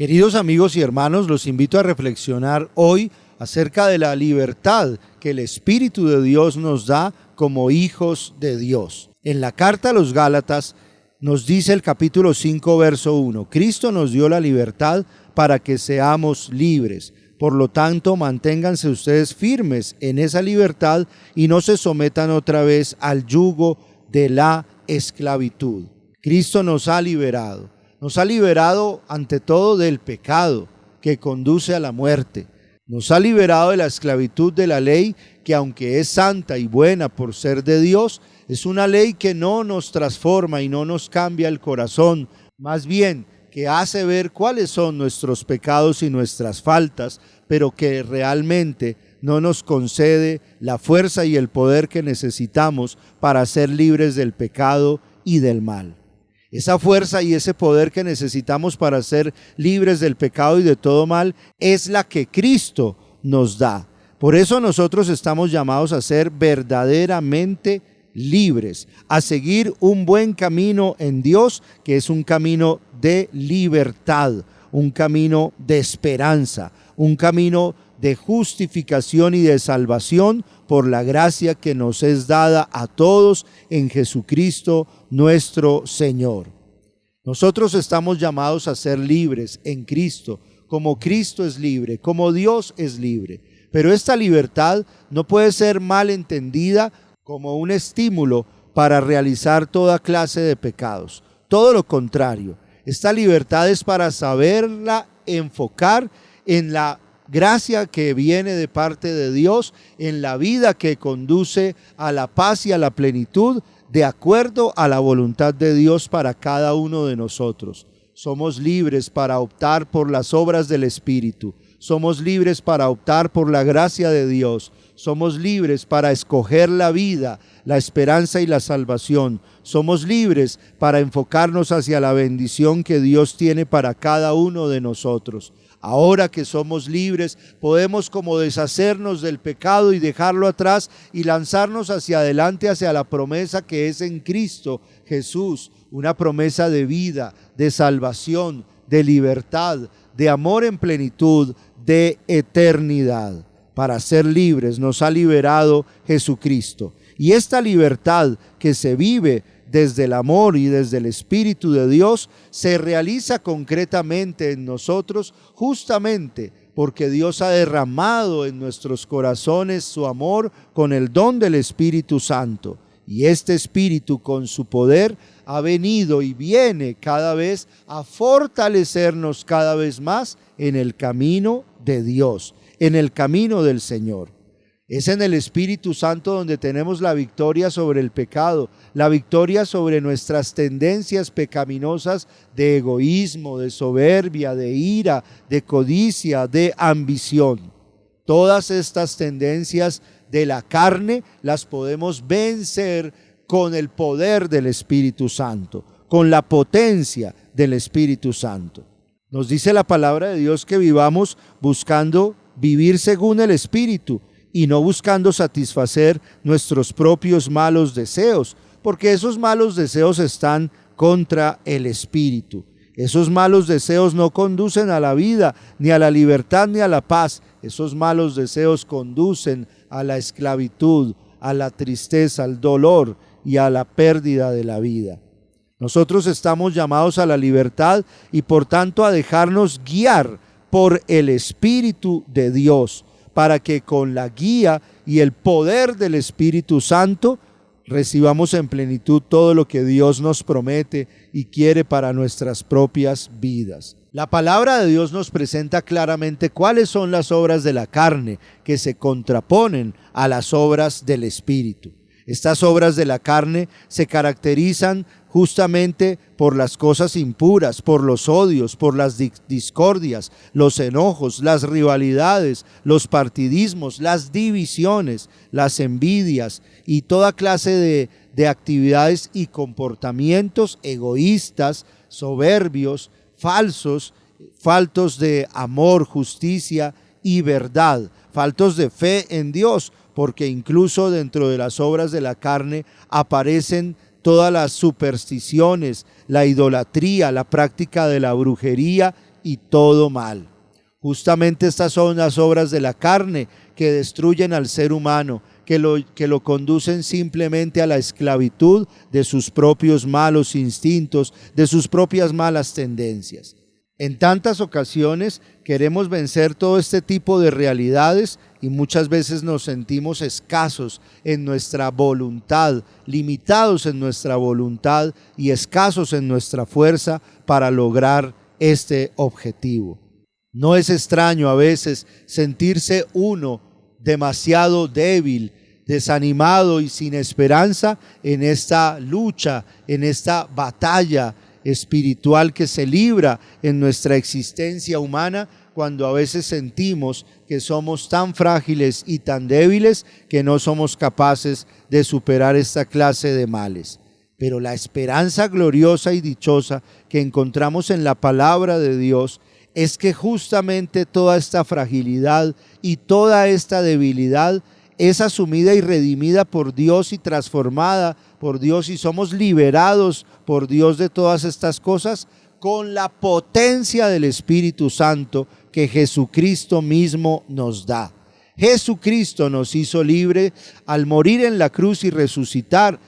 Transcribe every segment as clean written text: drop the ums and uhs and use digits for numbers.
Queridos amigos y hermanos, los invito a reflexionar hoy acerca de la libertad que el Espíritu de Dios nos da como hijos de Dios. En la carta a los Gálatas nos dice el capítulo 5, verso 1, Cristo nos dio la libertad para que seamos libres. Por lo tanto, manténganse ustedes firmes en esa libertad y no se sometan otra vez al yugo de la esclavitud. Cristo nos ha liberado ante todo del pecado que conduce a la muerte. Nos ha liberado de la esclavitud de la ley que, aunque es santa y buena por ser de Dios, es una ley que no nos transforma y no nos cambia el corazón, más bien que hace ver cuáles son nuestros pecados y nuestras faltas, pero que realmente no nos concede la fuerza y el poder que necesitamos para ser libres del pecado y del mal. Esa fuerza y ese poder que necesitamos para ser libres del pecado y de todo mal es la que Cristo nos da. Por eso nosotros estamos llamados a ser verdaderamente libres, a seguir un buen camino en Dios, que es un camino de libertad, un camino de esperanza, un camino de justificación y de salvación por la gracia que nos es dada a todos en Jesucristo nuestro Señor. Nosotros estamos llamados a ser libres en Cristo, como Cristo es libre, como Dios es libre. Pero esta libertad no puede ser mal entendida como un estímulo para realizar toda clase de pecados. Todo lo contrario, esta libertad es para saberla enfocar en la gracia que viene de parte de Dios, en la vida que conduce a la paz y a la plenitud, de acuerdo a la voluntad de Dios para cada uno de nosotros. Somos libres para optar por las obras del Espíritu. Somos libres para optar por la gracia de Dios. Somos libres para escoger la vida, la esperanza y la salvación. Somos libres para enfocarnos hacia la bendición que Dios tiene para cada uno de nosotros. Ahora que somos libres, podemos como deshacernos del pecado y dejarlo atrás y lanzarnos hacia adelante, hacia la promesa que es en Cristo Jesús, una promesa de vida, de salvación, de libertad, de amor en plenitud, de eternidad. Para ser libres nos ha liberado Jesucristo. Y esta libertad que se vive desde el amor y desde el Espíritu de Dios se realiza concretamente en nosotros justamente porque Dios ha derramado en nuestros corazones su amor con el don del Espíritu Santo. Y este Espíritu con su poder ha venido y viene cada vez a fortalecernos cada vez más en el camino de Dios, en el camino del Señor. Es en el Espíritu Santo donde tenemos la victoria sobre el pecado, la victoria sobre nuestras tendencias pecaminosas de egoísmo, de soberbia, de ira, de codicia, de ambición. Todas estas tendencias de la carne las podemos vencer con el poder del Espíritu Santo, con la potencia del Espíritu Santo. Nos dice la palabra de Dios que vivamos buscando vivir según el Espíritu, y no buscando satisfacer nuestros propios malos deseos, porque esos malos deseos están contra el Espíritu. Esos malos deseos no conducen a la vida, ni a la libertad, ni a la paz. Esos malos deseos conducen a la esclavitud, a la tristeza, al dolor y a la pérdida de la vida. Nosotros estamos llamados a la libertad y por tanto a dejarnos guiar por el Espíritu de Dios, para que con la guía y el poder del Espíritu Santo recibamos en plenitud todo lo que Dios nos promete y quiere para nuestras propias vidas. La palabra de Dios nos presenta claramente cuáles son las obras de la carne que se contraponen a las obras del Espíritu. Estas obras de la carne se caracterizan justamente por las cosas impuras, por los odios, por las discordias, los enojos, las rivalidades, los partidismos, las divisiones, las envidias y toda clase de actividades y comportamientos egoístas, soberbios, falsos, faltos de amor, justicia y verdad, faltos de fe en Dios, porque incluso dentro de las obras de la carne aparecen todas las supersticiones, la idolatría, la práctica de la brujería y todo mal. Justamente estas son las obras de la carne que destruyen al ser humano, que lo conducen simplemente a la esclavitud de sus propios malos instintos, de sus propias malas tendencias. En tantas ocasiones queremos vencer todo este tipo de realidades y muchas veces nos sentimos escasos en nuestra voluntad, limitados en nuestra voluntad y escasos en nuestra fuerza para lograr este objetivo. No es extraño a veces sentirse uno demasiado débil, desanimado y sin esperanza en esta lucha, en esta batalla espiritual que se libra en nuestra existencia humana, cuando a veces sentimos que somos tan frágiles y tan débiles que no somos capaces de superar esta clase de males. Pero la esperanza gloriosa y dichosa que encontramos en la palabra de Dios es que justamente toda esta fragilidad y toda esta debilidad es asumida y redimida por Dios y transformada por Dios, y somos liberados por Dios de todas estas cosas con la potencia del Espíritu Santo que Jesucristo mismo nos da. Jesucristo nos hizo libre al morir en la cruz y resucitar,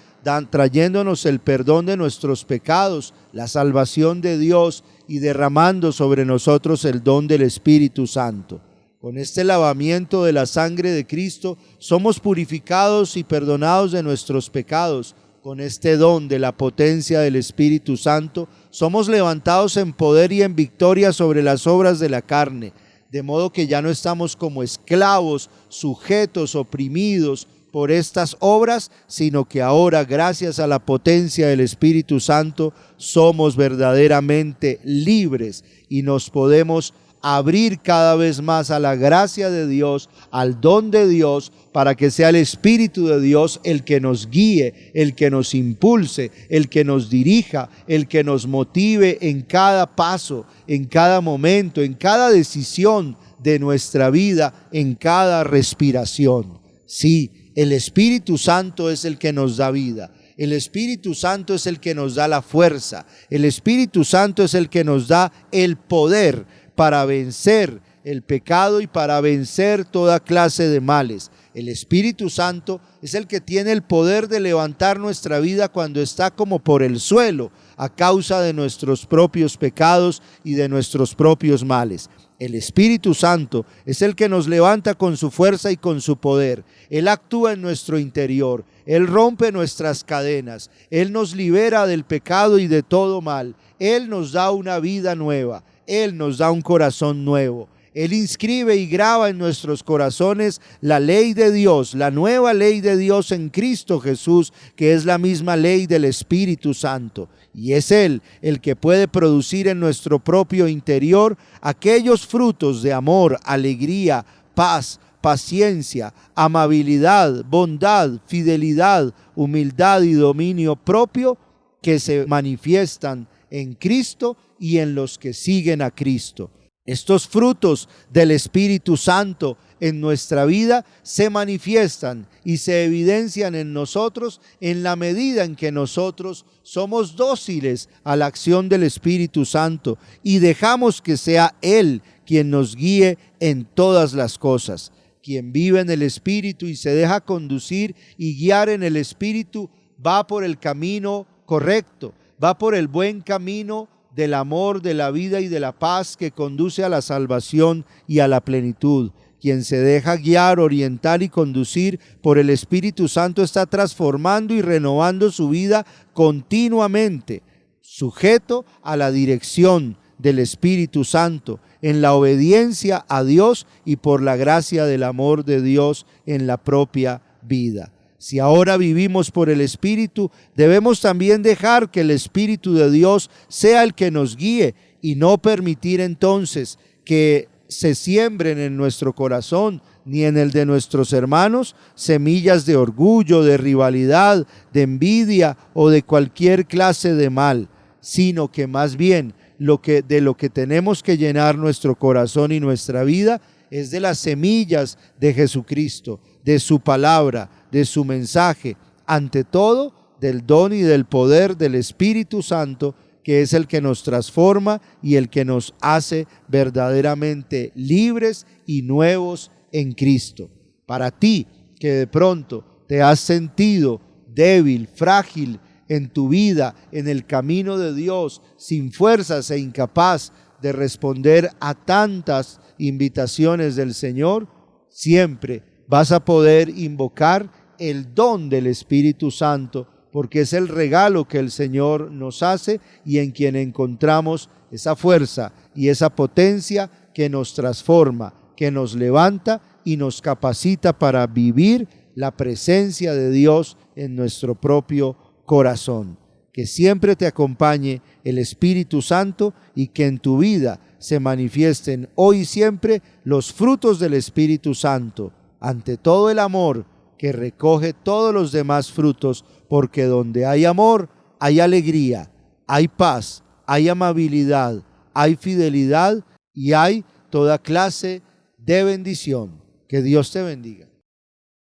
trayéndonos el perdón de nuestros pecados, la salvación de Dios y derramando sobre nosotros el don del Espíritu Santo. Con este lavamiento de la sangre de Cristo somos purificados y perdonados de nuestros pecados. Con este don de la potencia del Espíritu Santo somos levantados en poder y en victoria sobre las obras de la carne, de modo que ya no estamos como esclavos, sujetos, oprimidos por estas obras, sino que ahora, gracias a la potencia del Espíritu Santo, somos verdaderamente libres y nos podemos abrir cada vez más a la gracia de Dios, al don de Dios, para que sea el Espíritu de Dios el que nos guíe, el que nos impulse, el que nos dirija, el que nos motive en cada paso, en cada momento, en cada decisión de nuestra vida, en cada respiración. Sí, el Espíritu Santo es el que nos da vida. El Espíritu Santo es el que nos da la fuerza. El Espíritu Santo es el que nos da el poder para vencer el pecado y para vencer toda clase de males. El Espíritu Santo es el que tiene el poder de levantar nuestra vida cuando está como por el suelo a causa de nuestros propios pecados y de nuestros propios males. El Espíritu Santo es el que nos levanta con su fuerza y con su poder. Él actúa en nuestro interior, Él rompe nuestras cadenas, Él nos libera del pecado y de todo mal. Él nos da una vida nueva, Él nos da un corazón nuevo. Él inscribe y graba en nuestros corazones la ley de Dios, la nueva ley de Dios en Cristo Jesús, que es la misma ley del Espíritu Santo. Y es Él el que puede producir en nuestro propio interior aquellos frutos de amor, alegría, paz, paciencia, amabilidad, bondad, fidelidad, humildad y dominio propio que se manifiestan en Cristo y en los que siguen a Cristo. Estos frutos del Espíritu Santo en nuestra vida se manifiestan y se evidencian en nosotros en la medida en que nosotros somos dóciles a la acción del Espíritu Santo y dejamos que sea Él quien nos guíe en todas las cosas. Quien vive en el Espíritu y se deja conducir y guiar en el Espíritu va por el camino correcto, va por el buen camino del amor, de la vida y de la paz que conduce a la salvación y a la plenitud. Quien se deja guiar, orientar y conducir por el Espíritu Santo está transformando y renovando su vida continuamente, sujeto a la dirección del Espíritu Santo, en la obediencia a Dios y por la gracia del amor de Dios en la propia vida. Si ahora vivimos por el Espíritu, debemos también dejar que el Espíritu de Dios sea el que nos guíe y no permitir entonces que se siembren en nuestro corazón ni en el de nuestros hermanos semillas de orgullo, de rivalidad, de envidia o de cualquier clase de mal, sino que más bien de lo que tenemos que llenar nuestro corazón y nuestra vida es de las semillas de Jesucristo, de su palabra, de su mensaje, ante todo del don y del poder del Espíritu Santo que es el que nos transforma y el que nos hace verdaderamente libres y nuevos en Cristo. Para ti que de pronto te has sentido débil, frágil en tu vida, en el camino de Dios, sin fuerzas e incapaz de responder a tantas invitaciones del Señor, siempre vas a poder invocar el don del Espíritu Santo, porque es el regalo que el Señor nos hace y en quien encontramos esa fuerza y esa potencia que nos transforma, que nos levanta y nos capacita para vivir la presencia de Dios en nuestro propio corazón. Que siempre te acompañe el Espíritu Santo y que en tu vida se manifiesten hoy y siempre los frutos del Espíritu Santo, ante todo el amor que recoge todos los demás frutos, porque donde hay amor, hay alegría, hay paz, hay amabilidad, hay fidelidad y hay toda clase de bendición. Que Dios te bendiga.